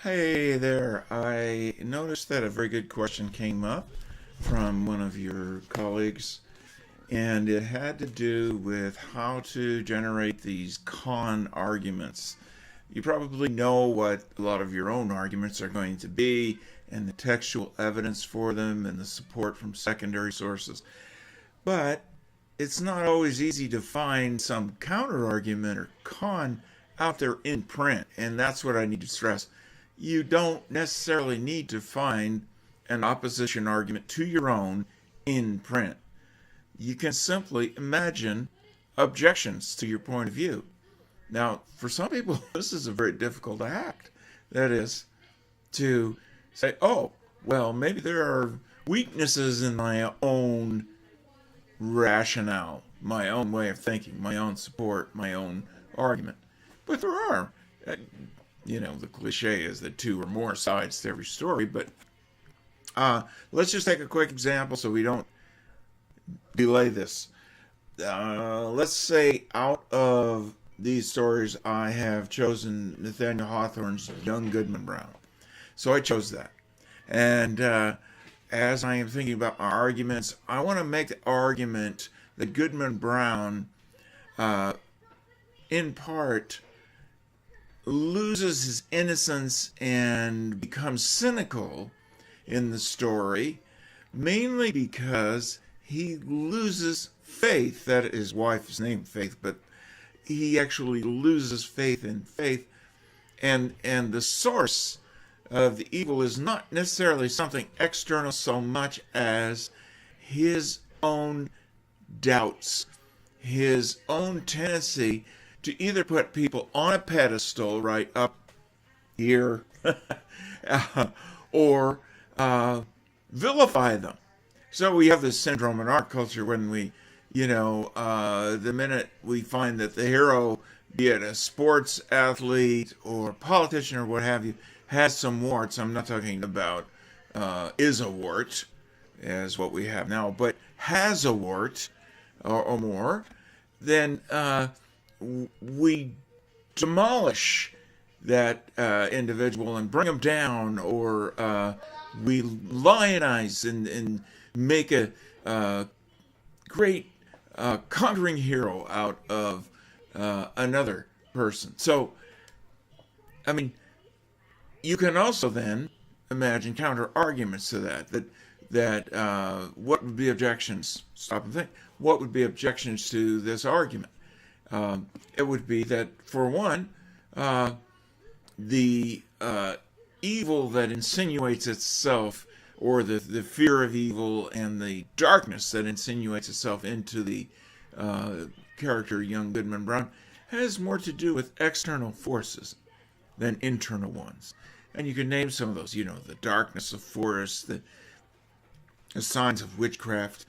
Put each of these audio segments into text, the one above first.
Hey there. I noticed that a very good question came up from one of your colleagues, and it had to do with how to generate these con arguments. You probably know what a lot of your own arguments are going to be, and the textual evidence for them, and the support from secondary sources. But it's not always easy to find some counter argument or con out there in print, and that's what I need to stress. You don't necessarily need to find an opposition argument to your own in print. You can simply imagine objections to your point of view. Now, for some people, this is a very difficult act. That is, to say, oh, well, maybe there are weaknesses in my own rationale, my own way of thinking, my own support, my own argument. But there are. The cliche is that two or more sides to every story, but let's just take a quick example so we don't delay this. Let's say out of these stories, I have chosen Nathaniel Hawthorne's Young Goodman Brown. So I chose that. And as I am thinking about my arguments, I want to make the argument that Goodman Brown, in part, loses his innocence and becomes cynical in the story, mainly because he loses faith. That his wife is named Faith, but he actually loses faith in faith, and the source of the evil is not necessarily something external so much as his own doubts, his own tendency to either put people on a pedestal right up here or vilify them. So we have this syndrome in our culture when we, the minute we find that the hero, be it a sports athlete or politician or what have you, has some warts. I'm not talking about is a wart, as what we have now, but has a wart or more, then we demolish that individual and bring him down, or we lionize and make a great conquering hero out of another person. So, you can also then imagine counter arguments to that what would be objections? Stop and think. What would be objections to this argument? It would be that, for one, the evil that insinuates itself, or the fear of evil and the darkness that insinuates itself into the character Young Goodman Brown, has more to do with external forces than internal ones. And you can name some of those, the darkness of forests, the signs of witchcraft,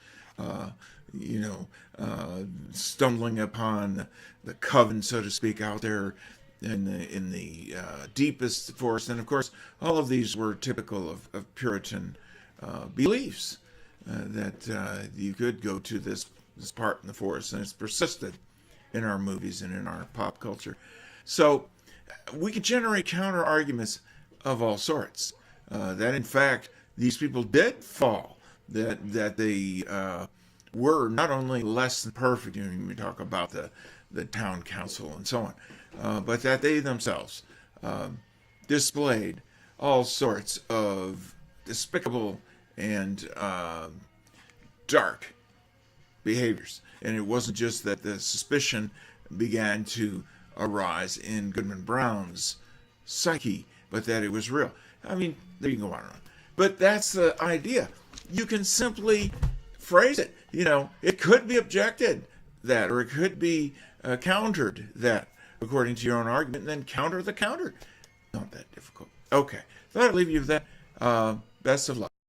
stumbling upon the coven, so to speak, out there in the deepest forest. And of course, all of these were typical of Puritan beliefs, that you could go to this part in the forest, and it's persisted in our movies and in our pop culture. So we could generate counter arguments of all sorts, that in fact these people did fall, that they were not only less than perfect, we talk about the town council and so on, but that they themselves displayed all sorts of despicable and dark behaviors. And it wasn't just that the suspicion began to arise in Goodman Brown's psyche, but that it was real. There you can go on and on. But that's the idea. You can simply phrase it. It could be objected that, or it could be countered that, according to your own argument, and then counter the counter. Not that difficult. Okay. Thought I'd leave you with that. Best of luck.